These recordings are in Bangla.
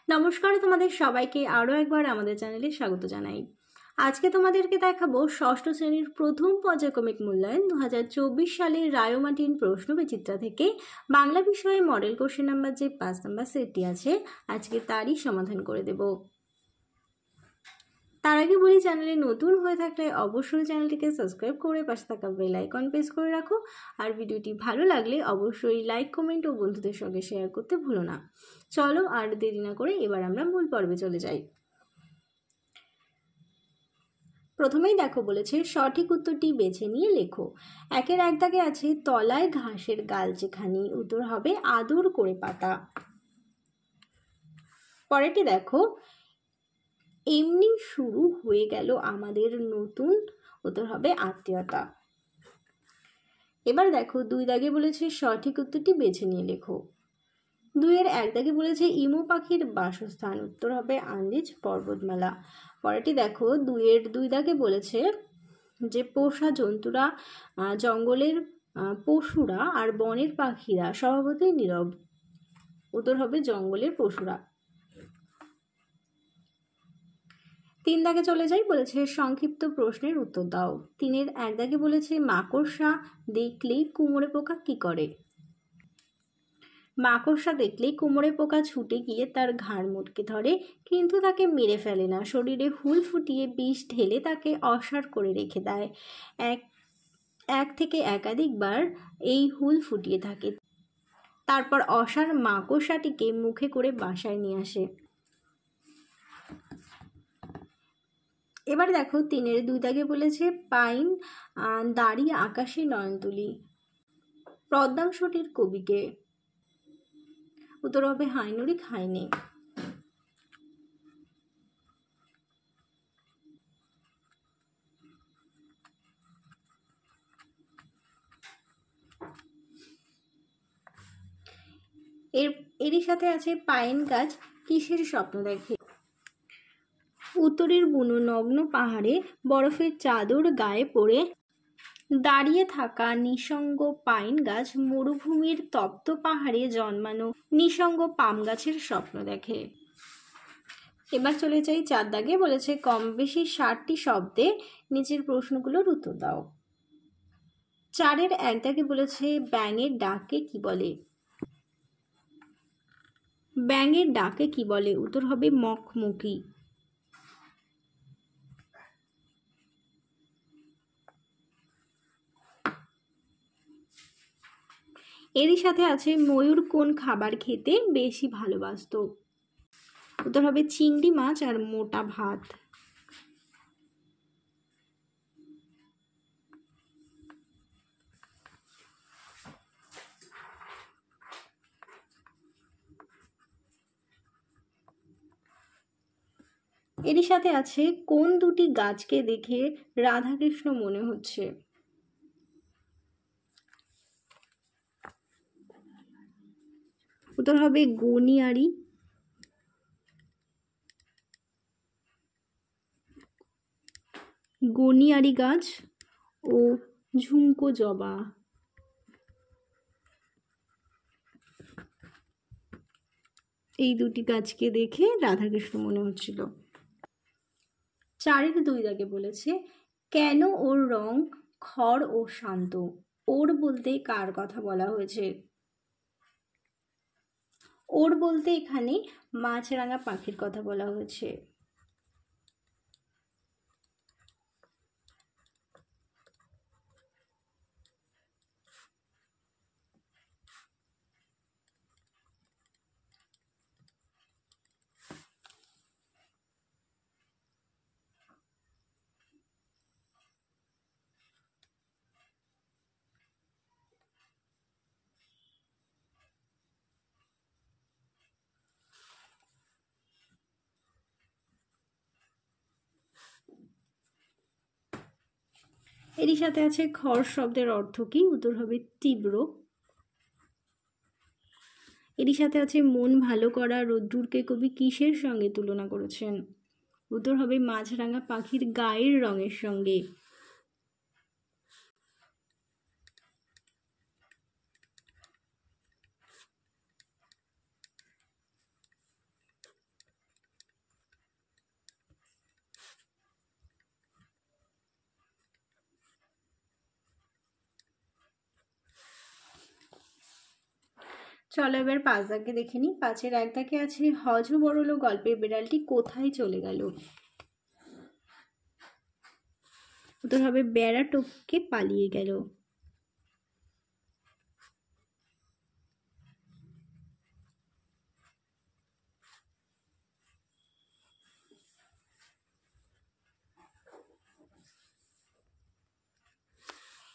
নমস্কার, তোমাদের সবাইকে আরও একবার আমাদের চ্যানেলে স্বাগত জানাই। আজকে তোমাদেরকে দেখাবো ষষ্ঠ শ্রেণীর প্রথম পর্যায়ক্রমিক মূল্যায়ন 2024 সালের রায়োমার্টিন প্রশ্ন বিচিত্রা থেকে বাংলা বিষয়ে মডেল কোশ্চেন নাম্বার যে 5 নাম্বার সেটটি আছে, আজকে তারই সমাধান করে দেব। তার আগে বলি, চ্যানেলে নতুন হয়ে থাকলে অবশ্যই চ্যানেলটিকে সাবস্ক্রাইব করে পাশে থাকা বেল আইকন প্রেস করে রাখো। আর ভিডিওটি ভালো লাগলে অবশ্যই লাইক, কমেন্ট ও বন্ধুদের সঙ্গে শেয়ার করতে ভুলো না। চলো আর দেরি না করে এবার আমরা মূল পর্বে চলে যাই। প্রথমেই দেখো বলেছে সঠিক উত্তরটি বেছে নিয়ে লেখো। একের এক দাগে আছে তলায় ঘাসের গালচেখানি, উত্তর হবে আদর করে পাতা। পরেরটি দেখো এমনি শুরু হয়ে গেল আমাদের নতুন, উত্তর হবে আত্মীয়তা। এবার দেখো দুই দাগে বলেছে সঠিক উত্তরটি বেছে নিয়ে লেখো। দুইয়ের এক দাগে বলেছে ইমু পাখির বাসস্থান, উত্তর হবে আন্দিজ পর্বতমালা। পরেরটি দেখো দুইয়ের দুই দাগে বলেছে যে পোষা জন্তুরা, জঙ্গলের পশুরা আর বনের পাখিরা স্বভাবতই নীরব, উত্তর হবে জঙ্গলের পশুরা। তিন দাগে চলে যাই, বলেছে সংক্ষিপ্ত প্রশ্নের উত্তর দাও। তিনের এক দাগে বলেছে মাকড়সা দেখলেই কুমড়ে পোকা কি করে? মাকড়সা দেখলেই কুমড়ে পোকা ছুটে গিয়ে তার ঘাড় মুটকে ধরে, কিন্তু তাকে মেরে ফেলে না, শরীরে হুল ফুটিয়ে বিষ ঢেলে তাকে অসাড় করে রেখে দেয়। এক থেকে একাধিকবার এই হুল ফুটিয়ে থাকে, তারপর অসাড় মাকড়সাটিকে মুখে করে বাসায় নিয়ে আসে। এবার দেখো তিনের দুই দাগে বলেছে পাইন দাঁড়িয়ে আকাশে নয়ন তুলি, পদ্মাংশটির কবিকে, উত্তর হবে হাইনুরিক হাইনে। এরই সাথে আছে পাইন গাছ কিসের স্বপ্ন দেখে? উত্তরের বুনো নগ্ন পাহাড়ে বরফের চাদর গায়ে পড়ে দাঁড়িয়ে থাকা নিঃসঙ্গ পাইন গাছ মরুভূমির তপ্ত পাহাড়ে জন্মানো নিঃসঙ্গ পাম গাছের স্বপ্ন দেখে। এবার চলে যাই চার দাগে, বলেছে কম বেশি 60টি শব্দে নিচের প্রশ্নগুলোর উত্তর দাও। চারের এক দাগে বলেছে ব্যাঙের ডাকে কি বলে? ব্যাঙের ডাকে কি বলে? উত্তর হবে মখমুখী। এরই সাথে আছে ময়ূর কোন খাবার খেতে বেশি ভালোবাসতো? উত্তর হবে চিংড়ি মাছ আর মোটা ভাত। এরই সাথে আছে কোন দুটি গাছকে দেখে রাধাকৃষ্ণ মনে হচ্ছে? উত্তর হবে গনিয়ারি। গনিয়ারি গাছ ও ঝুমকো জবা। এই দুটি গাছকে দেখে রাধাকৃষ্ণ মনে হচ্ছিল। চারের দুই দাগে বলেছে কেন ওর রং খড় ও শান্ত? ওর বলতে কার কথা বলা হয়েছে? ওর বলতে এখানে মাছরাঙা পাখির কথা বলা হয়েছে। এরই সাথে আছে খড় শব্দের অর্থ কি? উত্তর হবে তীব্র। এরই সাথে আছে মন ভালো করা রোদ্দুরকে কবি কিসের সঙ্গে তুলনা করেছেন? উত্তর হবে মাছরাঙা পাখির গায়ের রঙের সঙ্গে। চলো এবার 5 দাগে দেখে নিই। 5-এর 1 দাগে আছে হজ বড়লো গল্পের বিড়ালটি কোথায় চলে গেল। উত্তর হবে বেড়া টপকে পালিয়ে গেল।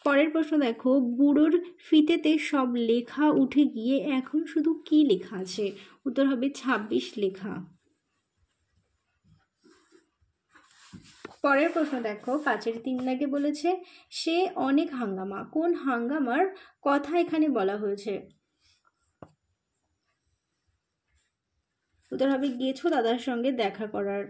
পরের প্রশ্ন দেখো, বুড়োর ফিতেতে সব লেখা উঠে গিয়ে এখন শুধু কি লেখা আছে। উত্তর হবে 26 লেখা। পরের প্রশ্ন দেখো, 5-এর 3 দাগে বলেছে সে অনেক হাঙ্গামা। কোন হাঙ্গামার কথা এখানে বলা হয়েছে। উত্তর হবে গেছো দাদার সঙ্গে দেখা করার।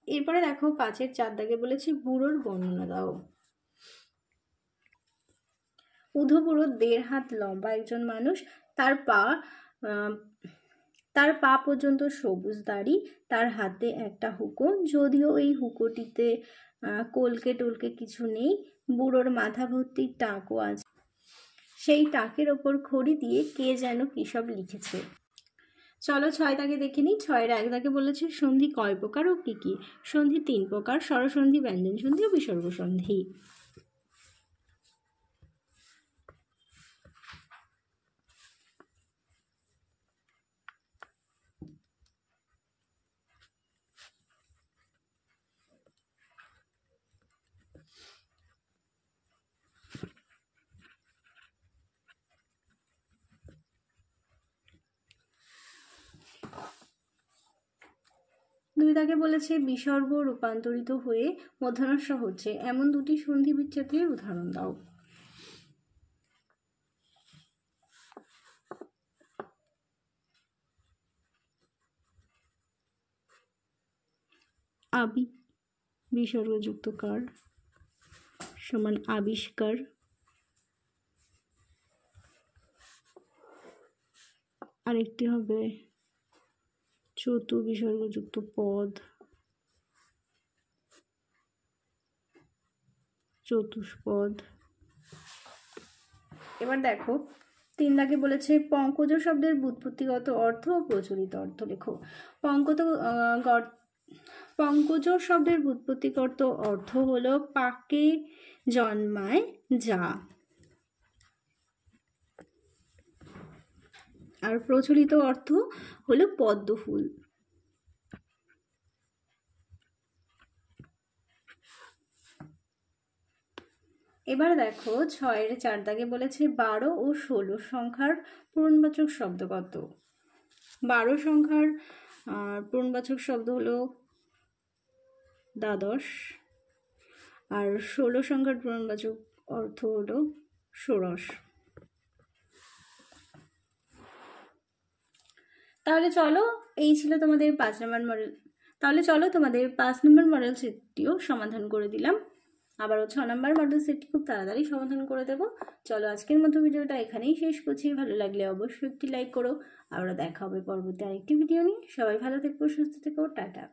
এরপরে দেখো 5-এর 4 দাগে বলেছে বুড়োর বর্ণনা দাও। উধো বুড়ো 1.5 হাত লম্বা একজন মানুষ। তার পা পর্যন্ত সবুজ দাড়ি, তার হাতে একটা হুঁকো, যদিও এই হুঁকোটিতে কলকে টলকে কিছু নেই। বুড়োর মাথা ভর্তি টাকও আছে, সেই টাকের ওপর খড়ি দিয়ে কে যেন কি সব লিখেছে। চলো 6 দাগে দেখে নিই। 6-এর 1 দাগে বলেছে সন্ধি কয় প্রকার ও কি কি। সন্ধি 3 প্রকার, স্বরসন্ধি, ব্যঞ্জন সন্ধি ও বিসর্গ সন্ধি। দুই দাগে বলেছে বিসর্গ রূপান্তরিত হয়ে মূর্ধন্য হচ্ছে এমন দুটি সন্ধি বিচ্ছেদের উদাহরণ দাও। আবি বিসর্গযুক্ত কার সমান আবিষ্কার। আরেকটি হবে চতু বিসর্গযুক্ত পদ, চতুষ্পদ। এবার দেখো 3 দাগে বলেছে পঙ্কজ শব্দের ব্যুৎপত্তিগত অর্থ ও প্রচলিত অর্থ লেখো। পঙ্কজ শব্দের ব্যুৎপত্তিগত অর্থ হলো পাকে জন্মায় যা, আর প্রচলিত অর্থ হলো পদ্ম ফুল। এবার দেখো 6-এর 4 দাগে বলেছে 12 ও 16 সংখ্যার পূরণবাচক শব্দ কত। 12 সংখ্যার পূরণবাচক শব্দ হলো দ্বাদশ, আর 16 সংখ্যার পূরণবাচক অর্থ হলো ষোড়শ। তাহলে চলো এই ছিল তোমাদের 5 নম্বর মডেল। তাহলে চলো তোমাদের 5 নম্বর মডেল সেটটিও সমাধান করে দিলাম। আবারও 6 নম্বর মডেল সেটটি খুব তাড়াতাড়ি সমাধান করে দেবো। চলো আজকের মতো ভিডিওটা এখানেই শেষ করছি। ভালো লাগলে অবশ্যই একটি লাইক করো। আবার দেখা হবে পরবর্তী আরেকটি ভিডিও নিয়ে। সবাই ভালো থেকো, সুস্থ থেকো, টাটা।